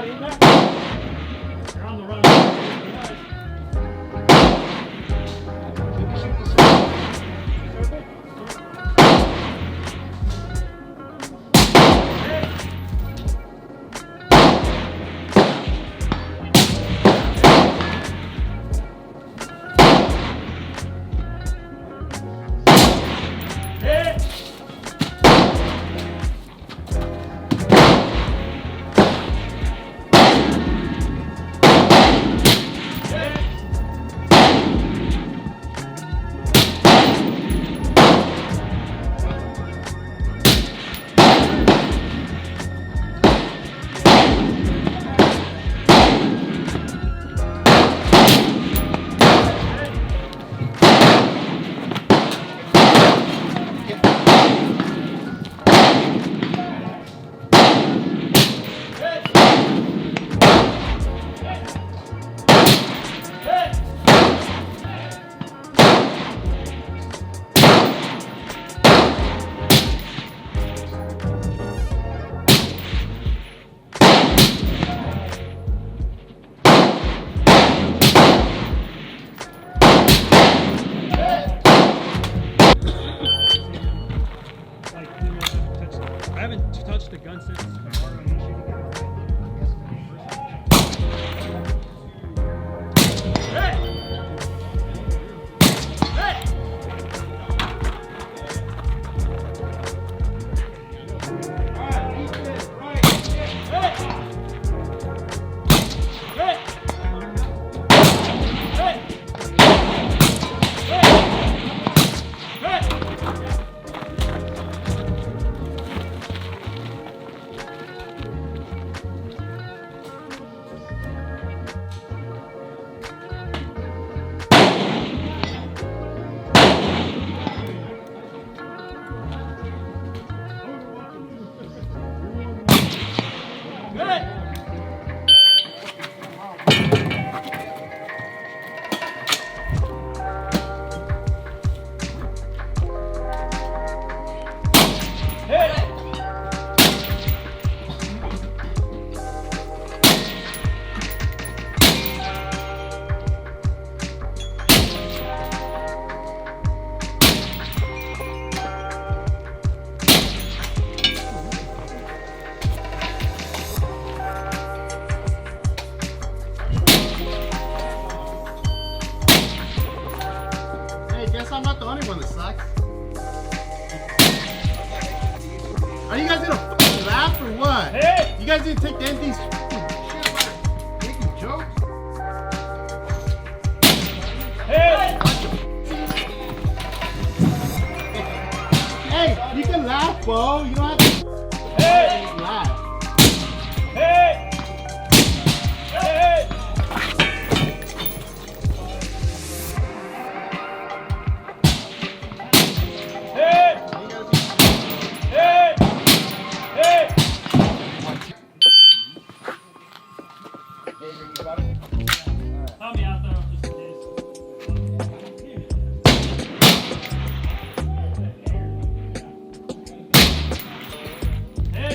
You're on the run. I haven't touched the gun since. I'm not the only one that sucks. Are you guys gonna fucking laugh or what? Hey! You guys need to take the end of these shit about making jokes? Hey! Hey, you can laugh, Bo. You don't have to laugh. Hey! Hey! Help me out though, just in case. Hey!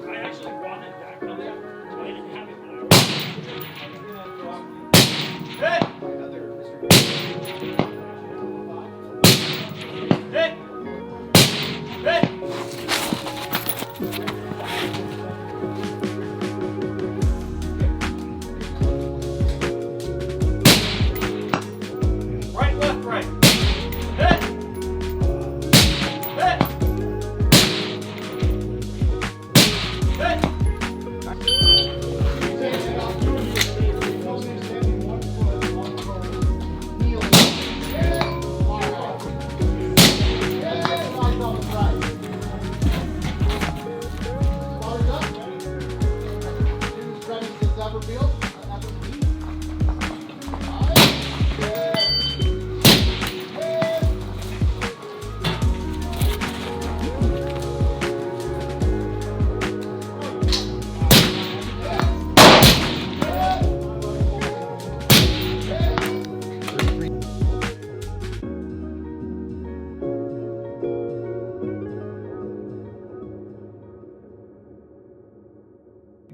I actually brought it back with me. I didn't have it when right, left, right. Hit! Hit! Hit!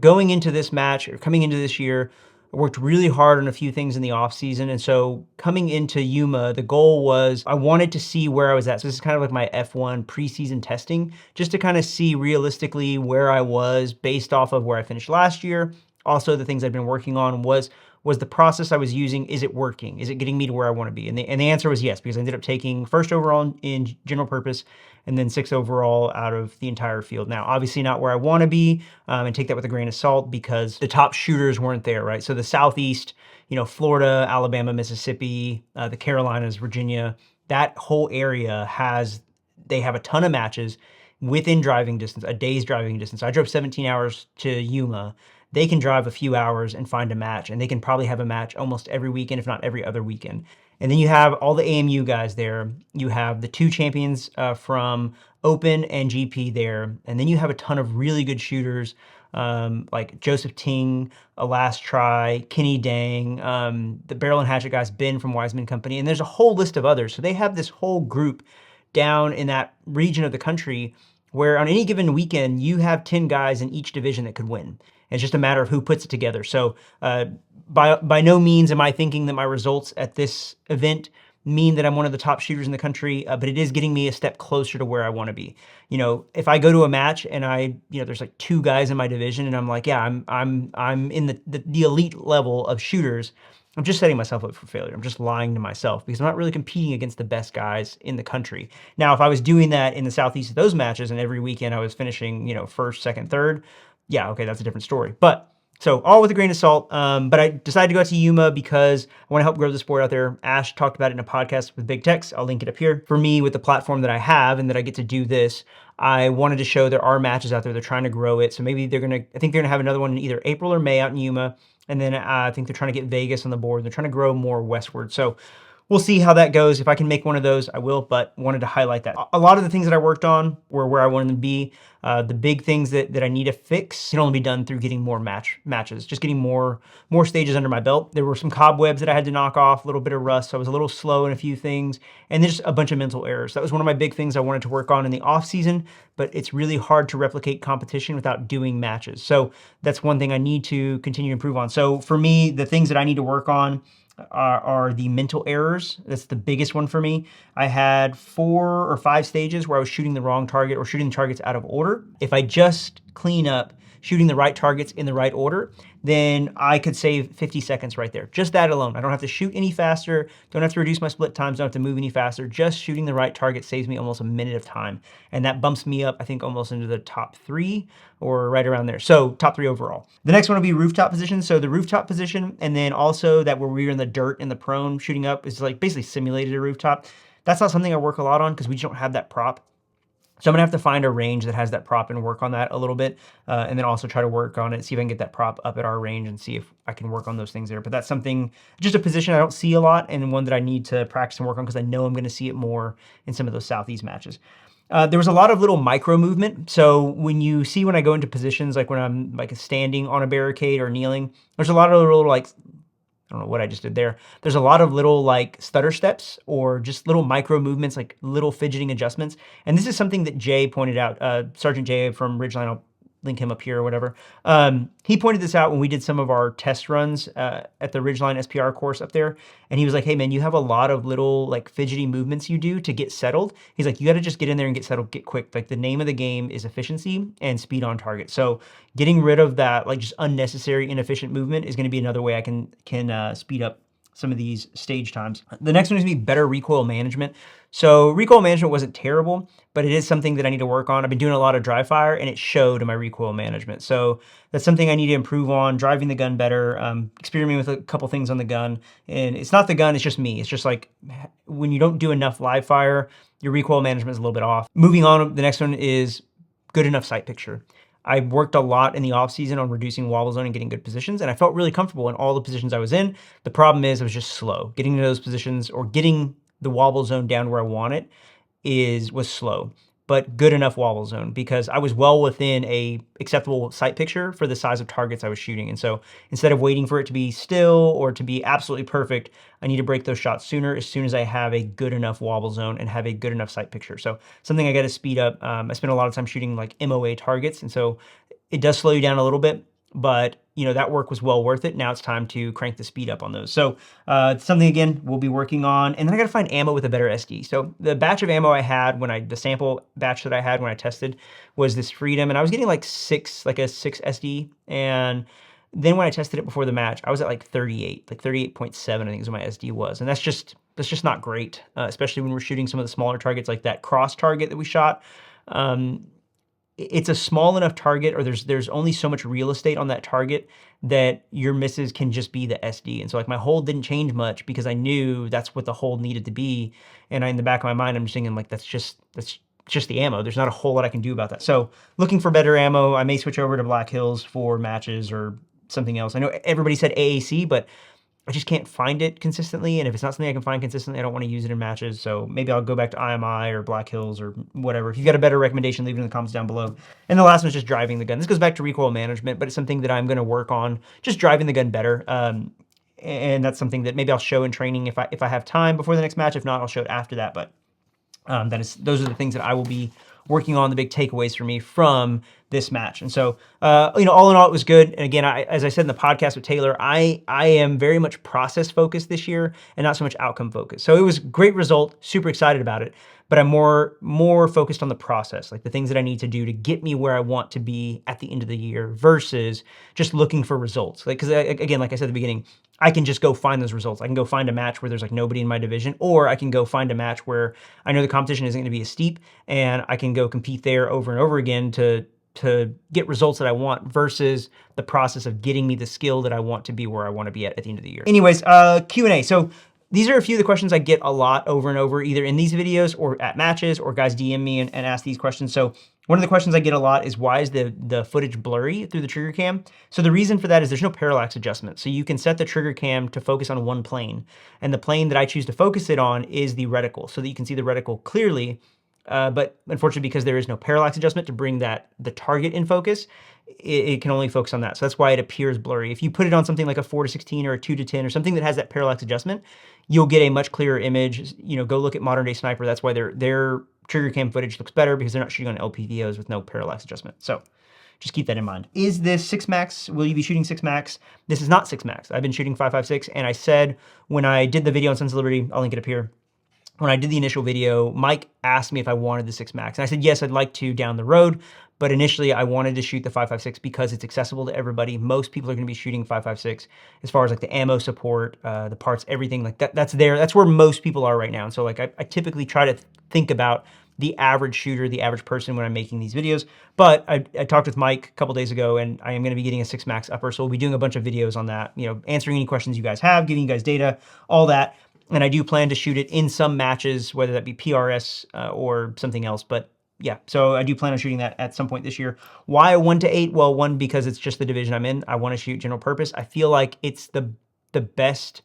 Going into this match or coming into this year, I worked really hard on a few things in the off season. And so coming into Yuma, the goal was I wanted to see where I was at. So this is kind of like my F1 preseason testing, just to kind of see realistically where I was based off of where I finished last year. Also, the things I've been working on was the process I was using, is it working? Is it getting me to where I want to be? And the answer was yes, because I ended up taking first overall in general purpose and then 6th overall out of the entire field. Now, obviously not where I want to be, and take that with a grain of salt because the top shooters weren't there, right? So the Southeast, Florida, Alabama, Mississippi, the Carolinas, Virginia, that whole area they have a ton of matches within driving distance, a day's driving distance. I drove 17 hours to Yuma. They can drive a few hours and find a match, and they can probably have a match almost every weekend, if not every other weekend. And then you have all the AMU guys there. You have the 2 champions from Open and GP there. And then you have a ton of really good shooters like Joseph Ting, A Last Try, Kenny Dang, the Barrel and Hatchet guys, Ben from Wiseman Company, and there's a whole list of others. So they have this whole group down in that region of the country where on any given weekend, you have 10 guys in each division that could win. It's just a matter of who puts it together. So by no means am I thinking that my results at this event mean that I'm one of the top shooters in the country, but it is getting me a step closer to where I want to be. If I go to a match and there's like 2 guys in my division and I'm like, yeah, I'm in the elite level of shooters, I'm just setting myself up for failure. I'm just lying to myself because I'm not really competing against the best guys in the country. Now, if I was doing that in the Southeast of those matches and every weekend I was finishing, 1st, 2nd, 3rd, yeah, okay, that's a different story. But so all with a grain of salt. But I decided to go out to Yuma because I want to help grow the sport out there. Ash talked about it in a podcast with Big Tex. I'll link it up here. For me, with the platform that I have and that I get to do this, I wanted to show there are matches out there. They're trying to grow it. So maybe I think they're gonna have another one in either April or May out in Yuma. And then I think they're trying to get Vegas on the board. They're trying to grow more westward. So we'll see how that goes. If I can make one of those, I will, but wanted to highlight that. A lot of the things that I worked on were where I wanted them to be. The big things that I need to fix can only be done through getting more matches, just getting more stages under my belt. There were some cobwebs that I had to knock off, a little bit of rust. So I was a little slow in a few things, and then just a bunch of mental errors. That was one of my big things I wanted to work on in the off season, but it's really hard to replicate competition without doing matches. So that's one thing I need to continue to improve on. So for me, the things that I need to work on are the mental errors. That's the biggest one for me. I had 4 or 5 stages where I was shooting the wrong target or shooting targets out of order. If I just clean up shooting the right targets in the right order, then I could save 50 seconds right there. Just that alone. I don't have to shoot any faster, don't have to reduce my split times, don't have to move any faster. Just shooting the right target saves me almost a minute of time. And that bumps me up, I think, almost into the top 3 or right around there. So top 3 overall. The next one will be rooftop position. So the rooftop position, and then also that where we were in the dirt and the prone shooting up is like basically simulated a rooftop. That's not something I work a lot on because we just don't have that prop. So I'm gonna have to find a range that has that prop and work on that a little bit, and then also try to work on it, see if I can get that prop up at our range and see if I can work on those things there. But that's something, just a position I don't see a lot and one that I need to practice and work on because I know I'm gonna see it more in some of those Southeast matches. There was a lot of little micro movement. So when I go into positions, like when I'm like standing on a barricade or kneeling, there's a lot of little like, I don't know what I just did there. There's a lot of little like stutter steps or just little micro movements, like little fidgeting adjustments. And this is something that Jay pointed out, Sergeant Jay from Ridgeline, I'll link him up here or whatever. He pointed this out when we did some of our test runs at the Ridgeline SPR course up there. And he was like, hey man, you have a lot of little like fidgety movements you do to get settled. He's like, you got to just get in there and get settled, get quick. Like the name of the game is efficiency and speed on target. So getting rid of that like just unnecessary inefficient movement is going to be another way I can speed up some of these stage times. The next one is going to be better recoil management. So recoil management wasn't terrible, but it is something that I need to work on. I've been doing a lot of dry fire and it showed in my recoil management. So that's something I need to improve on, driving the gun better, experimenting with a couple things on the gun. And it's not the gun, it's just me. It's just like when you don't do enough live fire, your recoil management is a little bit off. Moving on, the next one is good enough sight picture. I worked a lot in the off season on reducing wobble zone and getting good positions, and I felt really comfortable in all the positions I was in. The problem is I was just slow. Getting to those positions or getting the wobble zone down where I want it was slow, but good enough wobble zone because I was well within a acceptable sight picture for the size of targets I was shooting. And so instead of waiting for it to be still or to be absolutely perfect, I need to break those shots sooner as soon as I have a good enough wobble zone and have a good enough sight picture. So something I got to speed up. I spent a lot of time shooting like MOA targets, and so it does slow you down a little bit, but you know, that work was well worth it. Now it's time to crank the speed up on those. So it's something, again, we'll be working on. And then I got to find ammo with a better SD. So the batch of ammo I had the sample batch that I had when I tested was this Freedom. And I was getting like a 6 SD. And then when I tested it before the match, I was at like 38, like 38.7, I think is what my SD was. And that's just not great, especially when we're shooting some of the smaller targets like that cross target that we shot. It's a small enough target, or there's only so much real estate on that target that your misses can just be the SD. And so like my hold didn't change much because I knew that's what the hold needed to be. And in the back of my mind, I'm just thinking like, that's just the ammo. There's not a whole lot I can do about that. So looking for better ammo, I may switch over to Black Hills for matches or something else. I know everybody said AAC, but I just can't find it consistently. And if it's not something I can find consistently, I don't want to use it in matches. So maybe I'll go back to IMI or Black Hills or whatever. If you've got a better recommendation, leave it in the comments down below. And the last one is just driving the gun. This goes back to recoil management, but it's something that I'm going to work on, just driving the gun better. And that's something that maybe I'll show in training if I have time before the next match. If not, I'll show it after that. But those are the things that I will be working on, the big takeaways for me from this match. And so, all in all, it was good. And again, as I said in the podcast with Taylor, I am very much process focused this year and not so much outcome focused. So it was a great result, super excited about it, but I'm more focused on the process, like the things that I need to do to get me where I want to be at the end of the year versus just looking for results. Like, cause again, like I said at the beginning, I can just go find those results. I can go find a match where there's like nobody in my division, or I can go find a match where I know the competition isn't going to be as steep and I can go compete there over and over again to to get results that I want versus the process of getting me the skill that I want to be where I want to be at the end of the year. Anyways, Q&A. So these are a few of the questions I get a lot over and over, either in these videos or at matches, or guys DM me and ask these questions. So one of the questions I get a lot is, why is the footage blurry through the trigger cam? So the reason for that is there's no parallax adjustment. So you can set the trigger cam to focus on one plane. And the plane that I choose to focus it on is the reticle, so that you can see the reticle clearly. But unfortunately, because there is no parallax adjustment to bring the target in focus, it can only focus on that. So that's why it appears blurry. If you put it on something like a 4:16 or a 2:10 or something that has that parallax adjustment, you'll get a much clearer image. You know, go look at modern day sniper. That's why their trigger cam footage looks better, because they're not shooting on LPVOs with no parallax adjustment. So just keep that in mind. Is this 6 max? Will you be shooting 6 max? This is not 6 max. I've been shooting 5.56, and I said when I did the video on Sons of Liberty, I'll link it up here. When I did the initial video, Mike asked me if I wanted the 6 max. And I said, yes, I'd like to down the road. But initially I wanted to shoot the 5.56 because it's accessible to everybody. Most people are gonna be shooting 5.56 as far as like the ammo support, the parts, everything like that. That's there. That's where most people are right now. And so like I typically try to think about the average shooter, the average person when I'm making these videos. But I talked with Mike a couple days ago, and I am gonna be getting a 6 max upper. So we'll be doing a bunch of videos on that, you know, answering any questions you guys have, giving you guys data, all that. And I do plan to shoot it in some matches, whether that be PRS or something else. But yeah, so I do plan on shooting that at some point this year. Why 1 to 8? Well, one, because it's just the division I'm in. I want to shoot general purpose. I feel like it's the best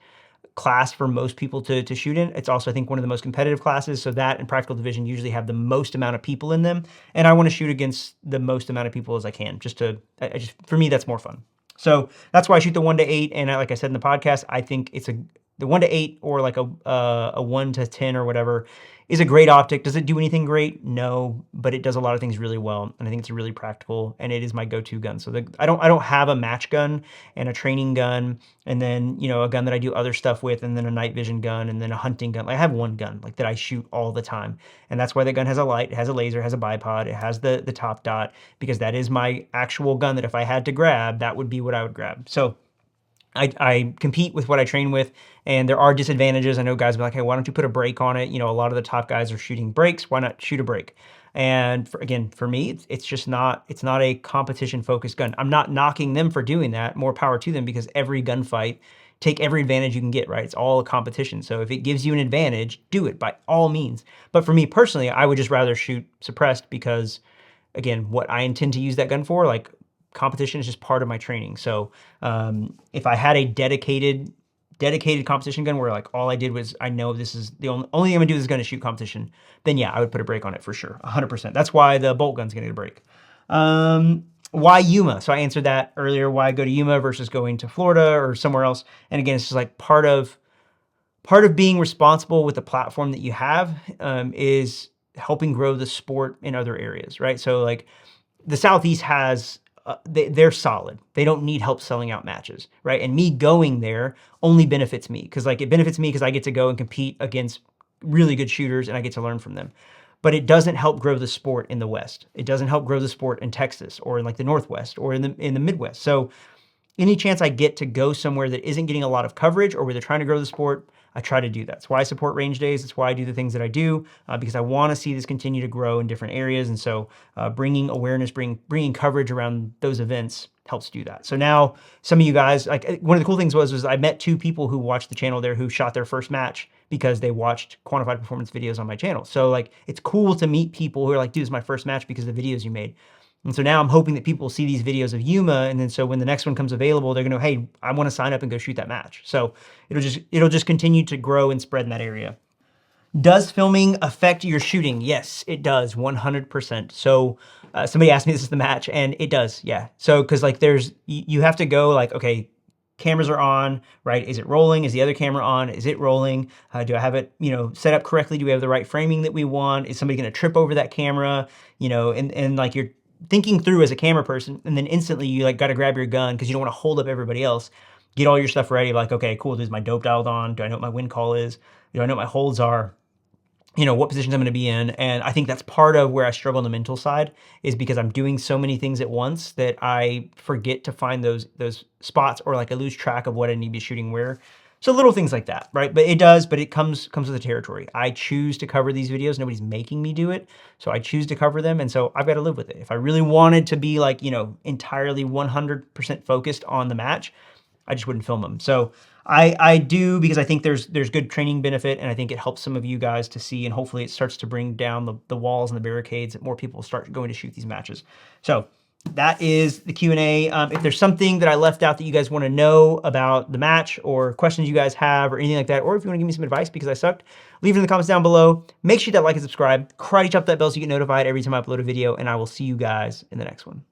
class for most people to shoot in. It's also, I think, one of the most competitive classes. So that and practical division usually have the most amount of people in them. And I want to shoot against the most amount of people as I can. For me, that's more fun. So that's why I shoot the 1 to 8. And like I said in the podcast, I think it's the 1 to 8 or like a 1 to 10 or whatever is a great optic. Does it do anything great? No, but it does a lot of things really well. And I think it's really practical, and it is my go-to gun. So I don't have a match gun and a training gun, and then, you know, a gun that I do other stuff with, and then a night vision gun, and then a hunting gun. Like I have one gun like that I shoot all the time. And that's why that gun has a light, it has a laser, it has a bipod, it has the top dot, because that is my actual gun that if I had to grab, that would be what I would grab. So I compete with what I train with, and there are disadvantages. I know guys will be like, hey, why don't you put a brake on it? You know, a lot of the top guys are shooting brakes. Why not shoot a brake? And for me, it's just not, it's not a competition focused gun. I'm not knocking them for doing that. More power to them, because every gunfight, take every advantage you can get, right? It's all a competition. So if it gives you an advantage, do it by all means. But for me personally, I would just rather shoot suppressed, because again, what I intend to use that gun for, like, competition is just part of my training. So if I had a dedicated competition gun where like all I did was, I know this is the only thing I'm gonna do is gonna shoot competition, then yeah, I would put a brake on it for sure, 100%. That's why the bolt gun's gonna get a brake. Why Yuma? So I answered that earlier, why go to Yuma versus going to Florida or somewhere else. And again, it's just like part of being responsible with the platform that you have is helping grow the sport in other areas, right? So like the Southeast has, they're solid. They don't need help selling out matches, right? And me going there only benefits me, because like it benefits me because I get to go and compete against really good shooters and I get to learn from them. But it doesn't help grow the sport in the West. It doesn't help grow the sport in Texas or in like the Northwest or in the Midwest. So any chance I get to go somewhere that isn't getting a lot of coverage or where they're trying to grow the sport, I try to do that. That's why I support range days. That's why I do the things that I do, because I want to see this continue to grow in different areas. And so bringing awareness, bringing coverage around those events helps do that. So now some of you guys, like one of the cool things was I met 2 people who watched the channel there who shot their first match because they watched Quantified performance videos on my channel. So like, it's cool to meet people who are like, dude, this is my first match because of the videos you made. And so now I'm hoping that people see these videos of Yuma, and then so when the next one comes available, they're gonna, hey, I wanna sign up and go shoot that match. So it'll just continue to grow and spread in that area. Does filming affect your shooting? Yes, it does, 100%. So somebody asked me this is the match, and it does, yeah. So, cause like you have to go like, okay, cameras are on, right? Is it rolling? Is the other camera on? Is it rolling? Do I have it, you know, set up correctly? Do we have the right framing that we want? Is somebody gonna trip over that camera? You know, and like you're thinking through as a camera person, and then instantly you like got to grab your gun because you don't want to hold up everybody else. Get all your stuff ready. Like, okay, cool. Is my dope dialed on? Do I know what my wind call is? Do I know what my holds are? You know, what positions I'm going to be in. And I think that's part of where I struggle on the mental side, is because I'm doing so many things at once that I forget to find those spots, or like I lose track of what I need to be shooting where. So little things like that, right? But it comes with the territory. I choose to cover these videos. Nobody's making me do it. So I choose to cover them. And so I've got to live with it. If I really wanted to be like, entirely 100% focused on the match, I just wouldn't film them. So I do, because I think there's good training benefit, and I think it helps some of you guys to see, and hopefully it starts to bring down the walls and the barricades, that more people start going to shoot these matches. So that is the Q&A. If there's something that I left out that you guys want to know about the match, or questions you guys have, or anything like that, or if you want to give me some advice because I sucked, leave it in the comments down below. Make sure you hit that like and subscribe. Karate chop that bell so you get notified every time I upload a video, and I will see you guys in the next one.